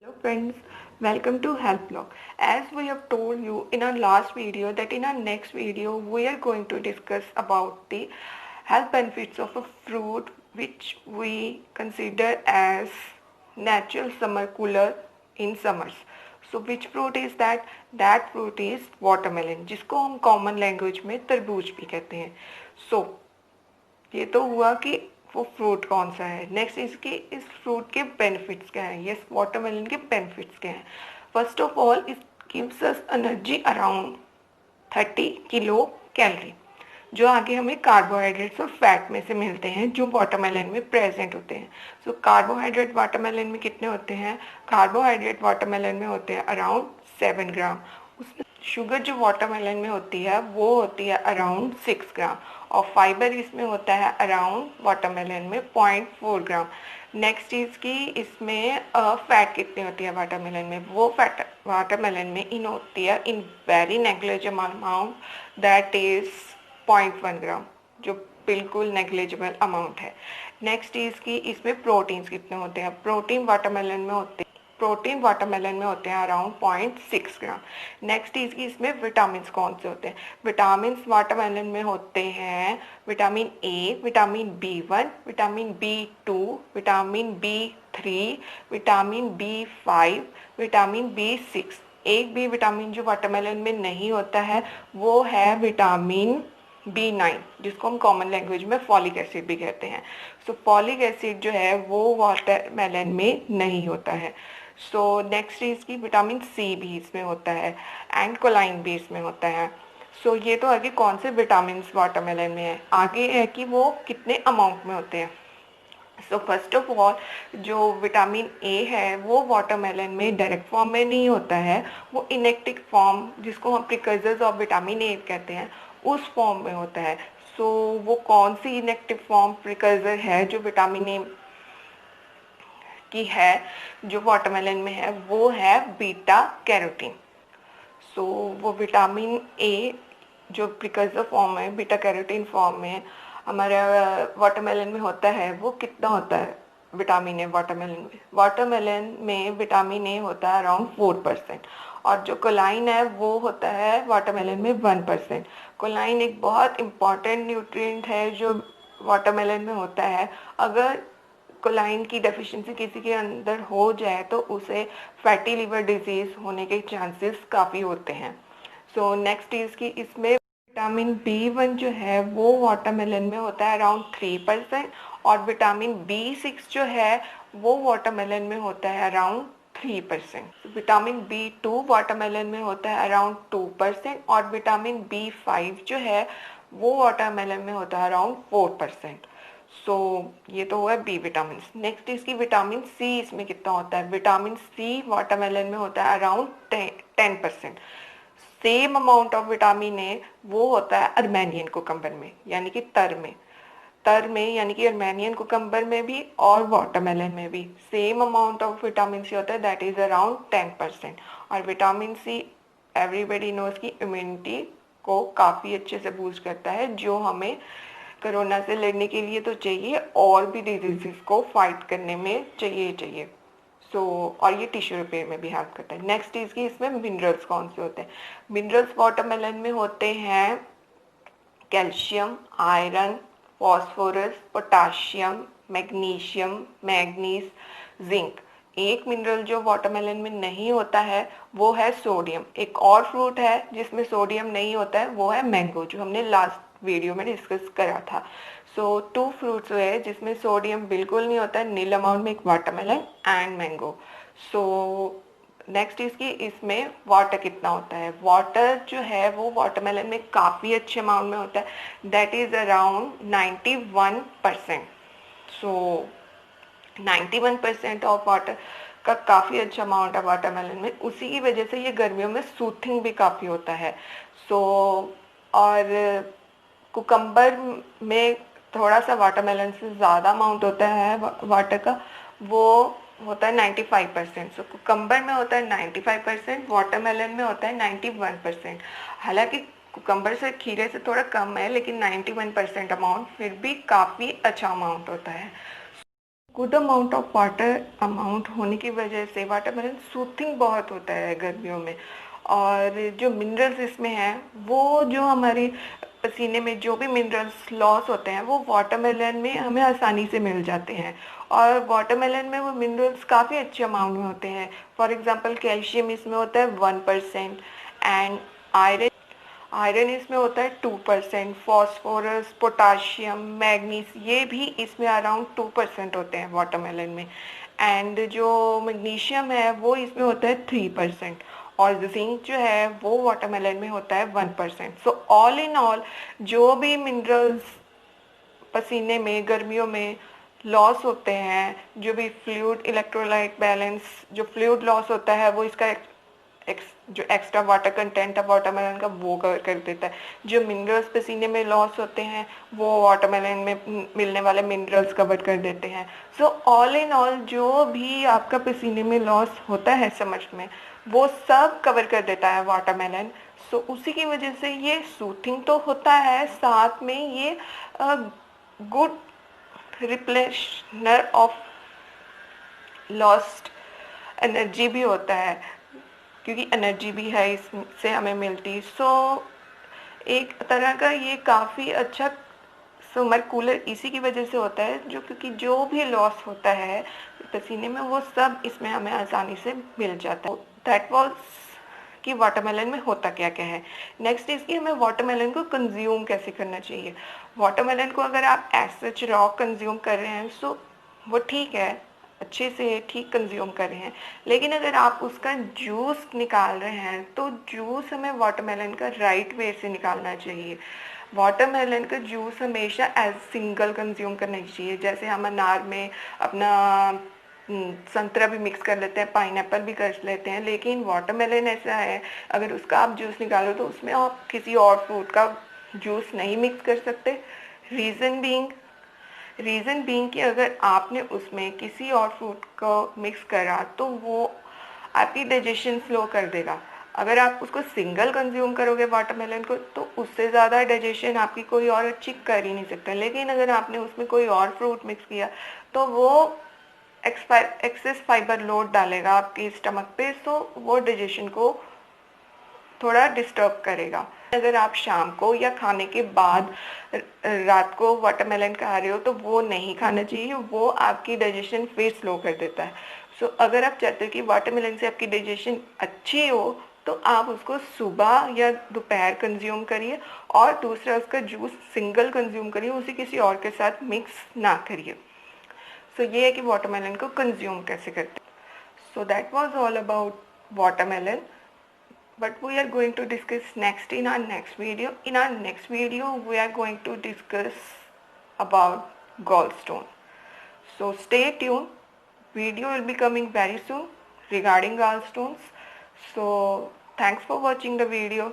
Hello friends, welcome to Health Blog. As we have told you in our last video that in our next video we are going to discuss about the health benefits of a fruit which we consider as natural summer cooler in summers. So which fruit is that? That fruit is watermelon जिसको हम common language में तरबूज भी कहते हैं. So ये तो हुआ कि वो फ्रूट कौन सा है. नेक्स्ट इसके इस फ्रूट के बेनिफिट्स क्या हैं. यस, वाटरमेलन के बेनिफिट्स क्या हैं. First of all it gives us energy around 30 kilo calorie, जो आगे हमें कार्बोहाइड्रेट्स और फैट में से मिलते हैं जो वाटरमेलन में प्रेजेंट होते हैं. सो कार्बोहाइड्रेट वाटरमेलन में कितने होते हैं? कार्बोहाइड्रेट वाटरमेलन में होते हैं अराउंड 7 ग्राम. उसमें शुगर जो वाटरमेलन में होती है वो होती है अराउंड 6 ग्राम और फाइबर इसमें होता है अराउंड वाटरमेलन में 0.4 ग्राम. नेक्स्ट चीज़ की इसमें फैट कितनी होती है वाटरमेलन में? वो फैट वाटरमेलन में इन होती है in very negligible amount, that is 0.1 ग्राम, जो बिल्कुल नेग्लिजिबल अमाउंट है. नेक्स्ट चीज़ की इसमें प्रोटीन्स कितने होते हैं? प्रोटीन वाटरमेलन में होते हैं अराउंड 0.6 ग्राम. नेक्स्ट इसकी इसमें विटामिन कौन से होते हैं? विटामिन वाटरमेलन में होते हैं vitamin A, vitamin B1, vitamin B2, vitamin B3, vitamin B5, vitamin B6. एक भी विटामिन जो वाटरमेलन में नहीं होता है वो है विटामिन B9, जिसको हम कॉमन लैंग्वेज में फॉलिक एसिड भी कहते हैं. सो फॉलिक एसिड जो है वो वाटरमेलन में नहीं होता है. सो नेक्स्ट इसकी विटामिन सी भी इसमें होता है एंड कोलाइन भी इसमें होता है. सो ये तो आगे कौन से विटामिन वाटरमेलन में है. आगे है कि वो कितने अमाउंट में होते हैं. सो फर्स्ट ऑफ ऑल जो विटामिन ए है वो वाटरमेलन में डायरेक्ट फॉर्म में नहीं होता है, वो इनेक्टिव फॉर्म जिसको हम प्रिकर्सर्स ऑफ विटामिन ए कहते हैं उस फॉर्म में होता है. सो वो कौन सी इनेक्टिव फॉर्म प्रिकर्सर है जो विटामिन ए की है जो वाटरमेलन में है? वो है बीटा कैरोटीन. सो वो विटामिन ए जो प्रिकर्सर फॉर्म है बीटा कैरोटीन फॉर्म में हमारे वाटरमेलन में होता है, वो कितना होता है विटामिन ए वाटरमेलन में विटामिन ए होता है अराउंड 4%. और जो कोलाइन है वो होता है वाटरमेलन में 1%. कोलाइन एक बहुत इंपॉर्टेंट न्यूट्रिएंट है जो वाटरमेलन में होता है. अगर कोलाइन की डेफिशिएंसी किसी के अंदर हो जाए तो उसे फैटी लिवर डिजीज होने के चांसेस काफ़ी होते हैं. सो नेक्स्ट इसकी इसमें विटामिन B1 जो है वो वाटरमेलन में होता है अराउंड 3% और विटामिन B6 जो है वो वाटरमेलन में होता है अराउंड 3%. विटामिन B2 वाटरमेलन में होता है अराउंड 2% और विटामिन B5 जो है वो वाटरमेलन में होता है अराउंड 4%. सो ये तो हुआ बी विटामिन. नेक्स्ट इसकी विटामिन सी इसमें कितना होता है? विटामिन सी वाटरमेलन में होता है around 10%. Same amount of vitamin A वो होता है अर्मेनियन कुकम्बर में यानी कि तर में यानी कि अर्मेनियन कुकम्बर में भी और वाटरमेलन में भी same amount of vitamin C होता है, दैट इज अराउंड 10%. और विटामिन सी एवरीबडी नोज की इम्यूनिटी को काफ़ी अच्छे से बूस्ट करता है, जो हमें कोरोना से लड़ने के लिए तो चाहिए और भी डिजीजेस को फाइट करने में चाहिए. और ये टिश्यू रिपेयर में भी हेल्प करता है. नेक्स्ट इसकी इसमें मिनरल्स कौन से होते हैं? मिनरल्स वाटरमेलन में होते हैं calcium, iron, phosphorus, potassium, magnesium, manganese, zinc. एक मिनरल जो वाटरमेलन में नहीं होता है वो है सोडियम. एक और फ्रूट है जिसमें सोडियम नहीं होता है, वो है मैंगो, जो हमने लास्ट वीडियो में डिस्कस करा था. सो 2 फ्रूट्स है जिसमें सोडियम बिल्कुल नहीं होता है नील अमाउंट में, एक watermelon and mango. So next इसकी इसमें वाटर कितना होता है? वाटर जो है वो वाटरमेलन में काफ़ी अच्छे अमाउंट में होता है, that is around 91%. So 91% of water का काफ़ी अच्छा अमाउंट है वाटरमेलन में. उसी की वजह से ये गर्मियों में सूथिंग भी काफ़ी होता है. और कुकम्बर में थोड़ा सा वाटरमेलन से ज़्यादा अमाउंट होता है वाटर का, वो होता है 95%. सो कुकम्बर में होता है 95%, वाटरमेलन में होता है 91%. हालांकि कुकम्बर से खीरे से थोड़ा कम है लेकिन 91% अमाउंट फिर भी काफ़ी अच्छा अमाउंट होता है. Good amount of water amount होने की वजह से वाटरमेलन सूथिंग बहुत होता है गर्मियों में, और जो मिनरल्स इसमें हैं वो जो हमारे पसीने में जो भी मिनरल्स लॉस होते हैं वो वाटरमेलन में हमें आसानी से मिल जाते हैं। और वाटरमेलन में वो मिनरल्स काफ़ी अच्छे अमाउंट में होते हैं। फॉर एग्जांपल कैल्शियम इसमें होता है 1%, एंड आयरन आयरन इसमें होता है 2%, फॉस्फोरस, पोटाशियम, मैग्नीज ये भी इसमें अराउंड 2% होते हैं वाटरमेलन में। एंड जो मैग्नीशियम है वो इसमें होता है 3%, और जिंक जो है वो वाटरमेलन में होता है 1%। सो ऑल इन ऑल जो भी मिनरल्स पसीने में गर्मियों में लॉस होते हैं, जो भी फ्लूइड इलेक्ट्रोलाइट बैलेंस जो फ्लूइड लॉस होता है वो इसका जो एक्स्ट्रा वाटर कंटेंट है वाटरमेलन का वो कवर कर देता है। जो मिनरल्स पसीने में लॉस होते हैं वो वाटरमेलन में मिलने वाले मिनरल्स कवर कर देते हैं। सो ऑल इन ऑल जो भी आपका पसीने में लॉस होता है समझ में, वो सब कवर कर देता है वाटरमेलन। सो उसी की वजह से ये सूथिंग तो होता है, साथ में ये गुड रिप्लेशनर ऑफ लॉस्ट एनर्जी भी होता है, क्योंकि एनर्जी भी है इससे हमें मिलती। सो एक तरह का ये काफ़ी अच्छा समर कूलर इसी की वजह से होता है, जो क्योंकि जो भी लॉस होता है पसीने में वो सब इसमें हमें आसानी से मिल जाता है। दैट वॉज कि वाटरमेलन में होता क्या क्या है। नेक्स्ट इज कि हमें वाटरमेलन को कंज्यूम कैसे करना चाहिए। वाटरमेलन को अगर आप एज सच रॉ कंज्यूम कर रहे हैं सो वो ठीक है, अच्छे से ठीक कंज्यूम कर रहे हैं। लेकिन अगर आप उसका जूस निकाल रहे हैं तो जूस हमें वाटरमेलन का राइट वे से निकालना चाहिए। वाटरमेलन का जूस हमेशा एज सिंगल कंज्यूम करना चाहिए। जैसे हम अनार में अपना संतरा भी मिक्स कर लेते हैं, पाइनएप्पल भी कर लेते हैं, लेकिन वाटरमेलन ऐसा है अगर उसका आप जूस निकालो तो उसमें आप किसी और फ्रूट का जूस नहीं मिक्स कर सकते। रीज़न बीइंग कि अगर आपने उसमें किसी और फ्रूट को मिक्स करा तो वो आपकी डाइजेशन स्लो कर देगा। अगर आप उसको सिंगल कंज्यूम करोगे वाटरमेलन को तो उससे ज़्यादा डाइजेशन आपकी कोई और अच्छी कर ही नहीं सकता। लेकिन अगर आपने उसमें कोई और फ्रूट मिक्स किया तो वो एक्सेस फाइबर लोड डालेगा आपके स्टमक पे, तो वो डाइजेशन को थोड़ा डिस्टर्ब करेगा। अगर आप शाम को या खाने के बाद रात को वाटरमेलन खा रहे हो तो वो नहीं खाना चाहिए, वो आपकी डाइजेशन फिर स्लो कर देता है। सो अगर आप चाहते हो कि वाटरमेलन से आपकी डाइजेशन अच्छी हो तो आप उसको सुबह या दोपहर कंज्यूम करिए, और दूसरा उसका जूस सिंगल कंज्यूम करिए, उसे किसी और के साथ मिक्स ना करिए। सो ये है कि वाटरमेलन को कंज्यूम कैसे करते हैं। So that was all about watermelon, but we are going to discuss next in our next video. In our next video we are going to discuss about gallstone. So stay tuned, video will be coming very soon regarding gallstones. So thanks for watching the video.